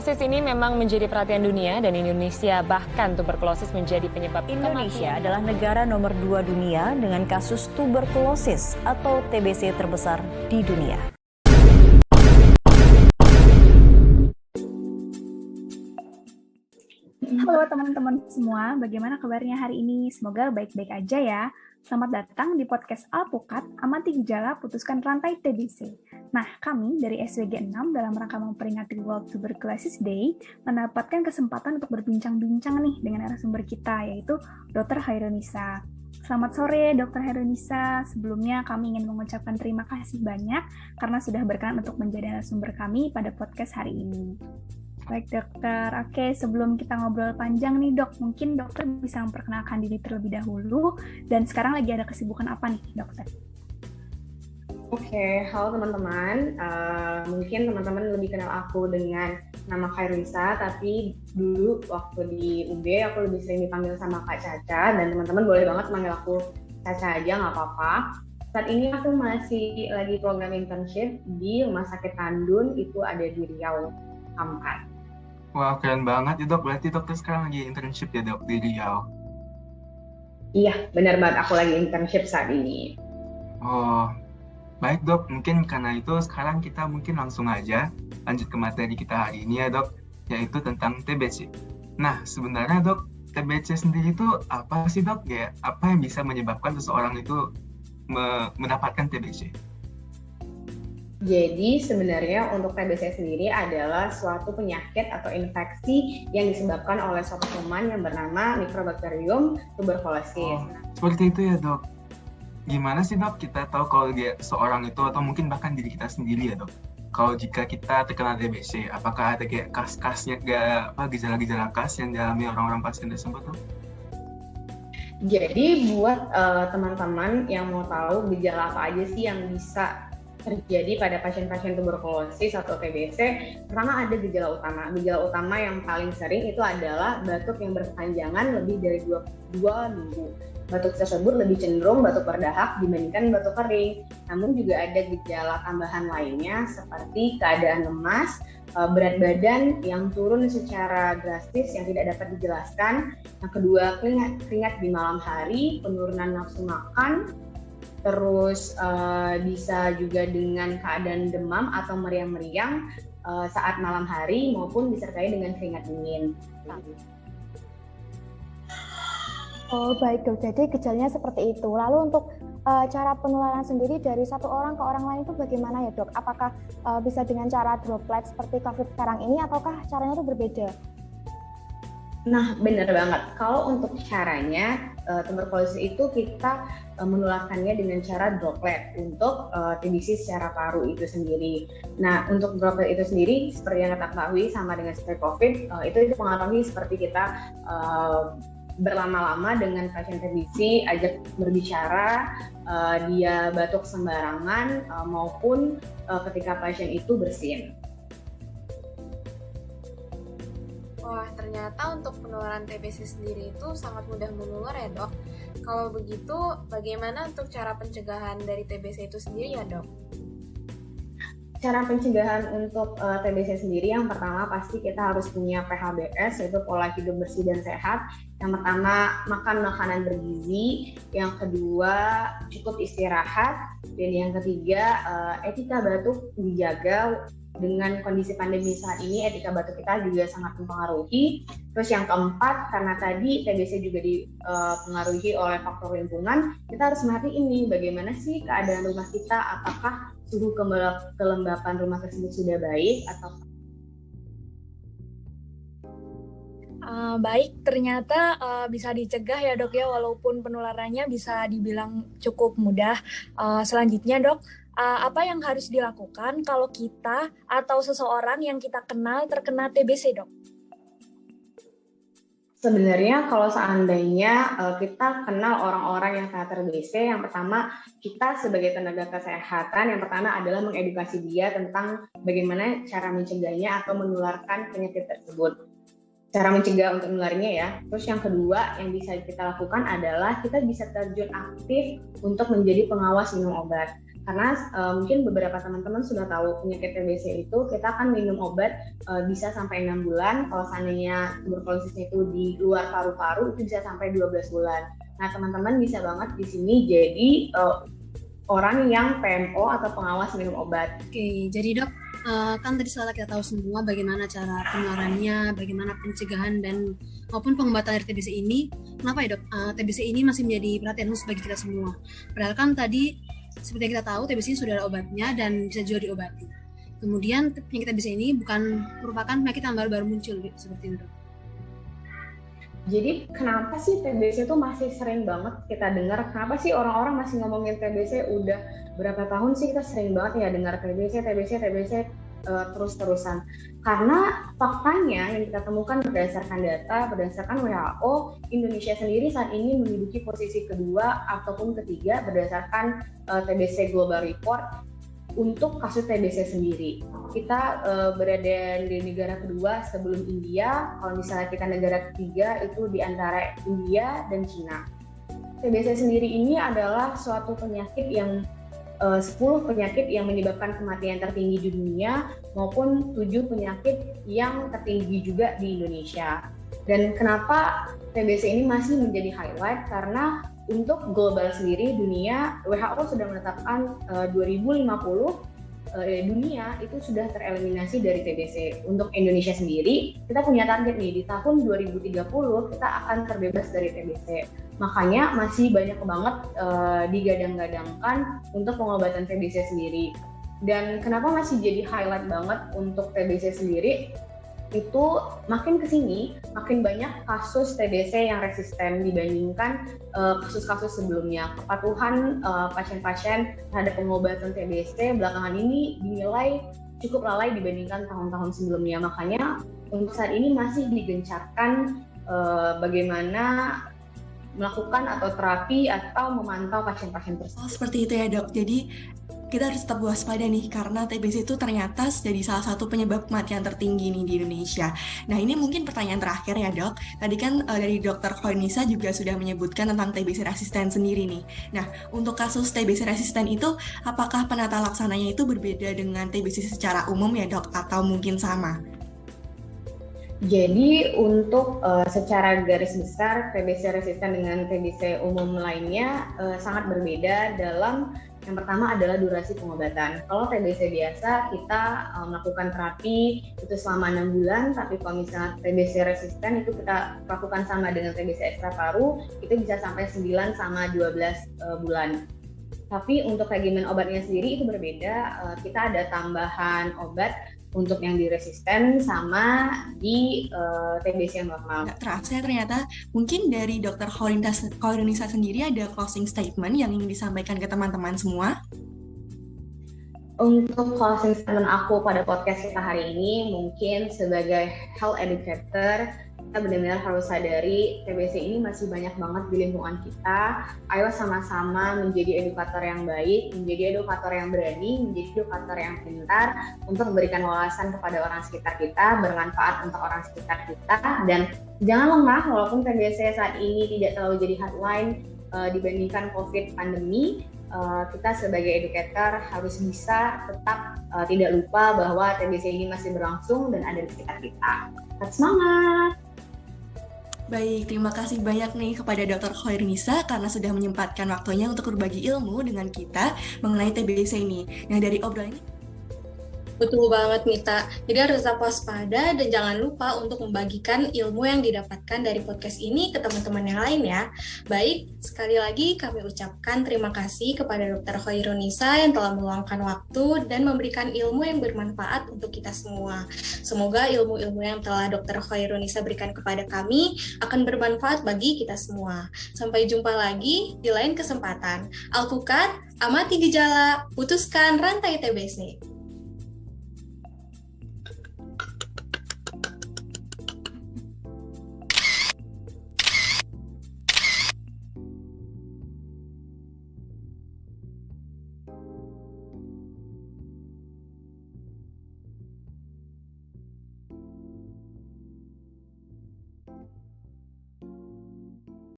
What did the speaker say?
Tuberkulosis ini memang menjadi perhatian dunia dan Indonesia bahkan tuberkulosis menjadi penyebab Indonesia adalah negara nomor 2 dunia dengan kasus tuberkulosis atau TBC terbesar di dunia. Halo teman-teman semua, bagaimana kabarnya hari ini? Semoga baik-baik aja ya. Selamat datang di podcast Alpukat, Amati Gejala Putuskan Rantai TBC. Nah, kami dari SWG 6 dalam rangka memperingati World Tuberculosis Day mendapatkan kesempatan untuk berbincang-bincang nih dengan narasumber kita, yaitu Dr. Hairunisa. Selamat sore, Dr. Hairunisa. Sebelumnya kami ingin mengucapkan terima kasih banyak karena sudah berkenan untuk menjadi narasumber kami pada podcast hari ini. Baik dokter, oke sebelum kita ngobrol panjang nih dok, mungkin dokter bisa memperkenalkan diri terlebih dahulu dan sekarang lagi ada kesibukan apa nih dokter? Oke, halo teman-teman, mungkin teman-teman lebih kenal aku dengan nama Hairunisa, tapi dulu waktu di UB aku lebih sering dipanggil sama Kak Caca dan teman-teman boleh banget manggil aku Caca aja, nggak apa-apa. Saat ini aku masih lagi program internship di Rumah Sakit Tandun, itu ada di Riau, Ampat. Wah, keren banget ya dok. Berarti dokter sekarang lagi internship ya dok di Riau? Iya, benar banget. Aku lagi internship saat ini. Oh, baik dok. Mungkin karena itu sekarang kita mungkin langsung aja lanjut ke materi kita hari ini ya dok, yaitu tentang TBC. Nah, sebenarnya dok, TBC sendiri itu apa sih dok? Ya, apa yang bisa menyebabkan seseorang itu mendapatkan TBC? Jadi sebenarnya untuk TBC sendiri adalah suatu penyakit atau infeksi yang disebabkan oleh suatu kuman yang bernama Mycobacterium tuberculosis. Oh, seperti itu ya dok. Gimana sih dok kita tahu kalau dia seorang itu atau mungkin bahkan diri kita sendiri ya dok? Kalau jika kita terkena TBC, apakah ada kayak khas-khasnya, gejala-gejala khas yang dialami orang-orang pasien tersebut dok? Jadi buat teman-teman yang mau tahu gejala apa aja sih yang bisa terjadi pada pasien-pasien tuberkulosis atau TBC, pertama ada gejala utama. Gejala utama yang paling sering itu adalah batuk yang berkepanjangan lebih dari 2 minggu. Batuk tersebut lebih cenderung batuk berdahak dibandingkan batuk kering. Namun juga ada gejala tambahan lainnya seperti keadaan lemas, berat badan yang turun secara drastis yang tidak dapat dijelaskan. Yang kedua, keringat di malam hari, penurunan nafsu makan, terus bisa juga dengan keadaan demam atau meriang-meriang saat malam hari maupun disertai dengan keringat dingin. Oh baik dok, jadi gejalanya seperti itu. Lalu untuk cara penularan sendiri dari satu orang ke orang lain itu bagaimana ya dok? Apakah bisa dengan cara droplet seperti COVID sekarang ini ataukah caranya itu berbeda? Nah, benar banget. Kalau untuk caranya, tuberkulosis itu kita menularkannya dengan cara droplet untuk TBC secara paru itu sendiri. Nah, untuk droplet itu sendiri, seperti yang kita ketahui sama dengan seperti COVID, itu dipengaruhi seperti kita berlama-lama dengan pasien TBC, ajak berbicara, dia batuk sembarangan, maupun ketika pasien itu bersin. Wah, ternyata untuk penularan TBC sendiri itu sangat mudah menular ya dok. Kalau begitu, bagaimana untuk cara pencegahan dari TBC itu sendiri ya dok? Cara pencegahan untuk TBC sendiri yang pertama pasti kita harus punya PHBS, yaitu pola hidup bersih dan sehat. Yang pertama makan makanan bergizi, yang kedua cukup istirahat, dan yang ketiga etika batuk dijaga. Dengan kondisi pandemi saat ini, etika batuk kita juga sangat mempengaruhi. Terus yang keempat, karena tadi TBC juga dipengaruhi oleh faktor lingkungan, kita harus merhatiin nih bagaimana sih keadaan rumah kita, apakah suhu kelembapan rumah tersebut sudah baik atau baik, ternyata bisa dicegah ya dok ya, walaupun penularannya bisa dibilang cukup mudah. Selanjutnya dok, apa yang harus dilakukan kalau kita atau seseorang yang kita kenal terkena TBC dok? Sebenarnya kalau seandainya kita kenal orang-orang yang kena TBC, yang pertama kita sebagai tenaga kesehatan yang pertama adalah mengedukasi dia tentang bagaimana cara mencegahnya atau menularkan penyakit tersebut. Cara mencegah untuk menularnya ya. Terus yang kedua yang bisa kita lakukan adalah kita bisa terjun aktif untuk menjadi pengawas minum obat. Karena mungkin beberapa teman-teman sudah tahu penyakit TBC itu kita akan minum obat bisa sampai 6 bulan. Kalau seandainya tuberkulosisnya itu di luar paru-paru itu bisa sampai 12 bulan. Nah, teman-teman bisa banget di sini jadi orang yang PMO atau pengawas minum obat. Oke, jadi dok, kan tadi setelah kita tahu semua bagaimana cara penularannya, bagaimana pencegahan dan maupun pengobatan dari TBC ini, kenapa ya dok TBC ini masih menjadi perhatian khusus bagi kita semua? Padahal kan tadi seperti yang kita tahu TBC ini sudah ada obatnya dan bisa juga diobati. Kemudian penyakit TBC ini bukan merupakan penyakit yang baru-baru muncul seperti itu dok. Jadi kenapa sih TBC itu masih sering banget kita dengar? Kenapa sih orang-orang masih ngomongin TBC udah berapa tahun sih kita sering banget ya dengar TBC terus-terusan? Karena faktanya yang kita temukan berdasarkan data, berdasarkan WHO, Indonesia sendiri saat ini menduduki posisi kedua ataupun ketiga berdasarkan TBC Global Report untuk kasus TBC sendiri. Kita berada di negara kedua sebelum India. Kalau misalnya kita negara ketiga itu di antara India dan Cina. TBC sendiri ini adalah suatu penyakit yang 10 penyakit yang menyebabkan kematian tertinggi di dunia maupun 7 penyakit yang tertinggi juga di Indonesia. Dan kenapa TBC ini masih menjadi highlight? Karena untuk global sendiri dunia, WHO sudah menetapkan 2050 dunia itu sudah tereliminasi dari TBC. Untuk Indonesia sendiri, kita punya target nih di tahun 2030 kita akan terbebas dari TBC. Makanya masih banyak banget digadang-gadangkan untuk pengobatan TBC sendiri. Dan kenapa masih jadi highlight banget untuk TBC sendiri? Itu makin kesini makin banyak kasus TBC yang resisten dibandingkan kasus-kasus sebelumnya. Kepatuhan pasien-pasien terhadap pengobatan TBC belakangan ini dinilai cukup lalai dibandingkan tahun-tahun sebelumnya. Makanya untuk saat ini masih digencarkan bagaimana melakukan atau terapi atau memantau pasien-pasien tersebut. Seperti itu ya dok. Jadi kita harus tetap waspada nih karena TBC itu ternyata jadi salah satu penyebab kematian tertinggi nih di Indonesia. Nah ini mungkin pertanyaan terakhir ya dok. Tadi kan dari Dr. Khoirunisa juga sudah menyebutkan tentang TBC resisten sendiri nih. Nah untuk kasus TBC resisten itu apakah penata laksananya itu berbeda dengan TBC secara umum ya dok atau mungkin sama? Jadi untuk secara garis besar TBC resisten dengan TBC umum lainnya sangat berbeda dalam yang pertama adalah durasi pengobatan. Kalau TBC biasa kita melakukan terapi itu selama 6 bulan, tapi kalau misalnya TBC resisten itu kita lakukan sama dengan TBC ekstra paru itu bisa sampai 9 sama 12 bulan. Tapi untuk regimen obatnya sendiri itu berbeda. Kita ada tambahan obat untuk yang di resisten sama di TBC yang normal. Terasa ternyata mungkin dari Dr. Khoirunisa sendiri ada closing statement yang ingin disampaikan ke teman-teman semua. Untuk closing statement aku pada podcast kita hari ini mungkin sebagai health educator kita benar-benar harus sadari TBC ini masih banyak banget di lingkungan kita. Ayo sama-sama menjadi edukator yang baik, menjadi edukator yang berani, menjadi edukator yang pintar untuk memberikan wawasan kepada orang sekitar kita, bermanfaat untuk orang sekitar kita. Dan jangan lemah walaupun TBC saat ini tidak terlalu jadi headline dibandingkan COVID pandemi. Kita sebagai educator harus bisa tetap tidak lupa bahwa TBC ini masih berlangsung dan ada di sekitar kita. Tetap semangat! Baik, terima kasih banyak nih kepada Dr. Khoirunisa karena sudah menyempatkan waktunya untuk berbagi ilmu dengan kita mengenai TBC ini. Nah, dari obrolan ini Betul banget Mita, jadi harus tetap waspada dan jangan lupa untuk membagikan ilmu yang didapatkan dari podcast ini ke teman-teman yang lain ya. Baik, sekali lagi kami ucapkan terima kasih kepada Dr. Khoirunisa yang telah meluangkan waktu dan memberikan ilmu yang bermanfaat untuk kita semua. Semoga ilmu-ilmu yang telah Dr. Khoirunisa berikan kepada kami akan bermanfaat bagi kita semua. Sampai jumpa lagi di lain kesempatan. Alpukat, amati gejala, putuskan rantai TBC.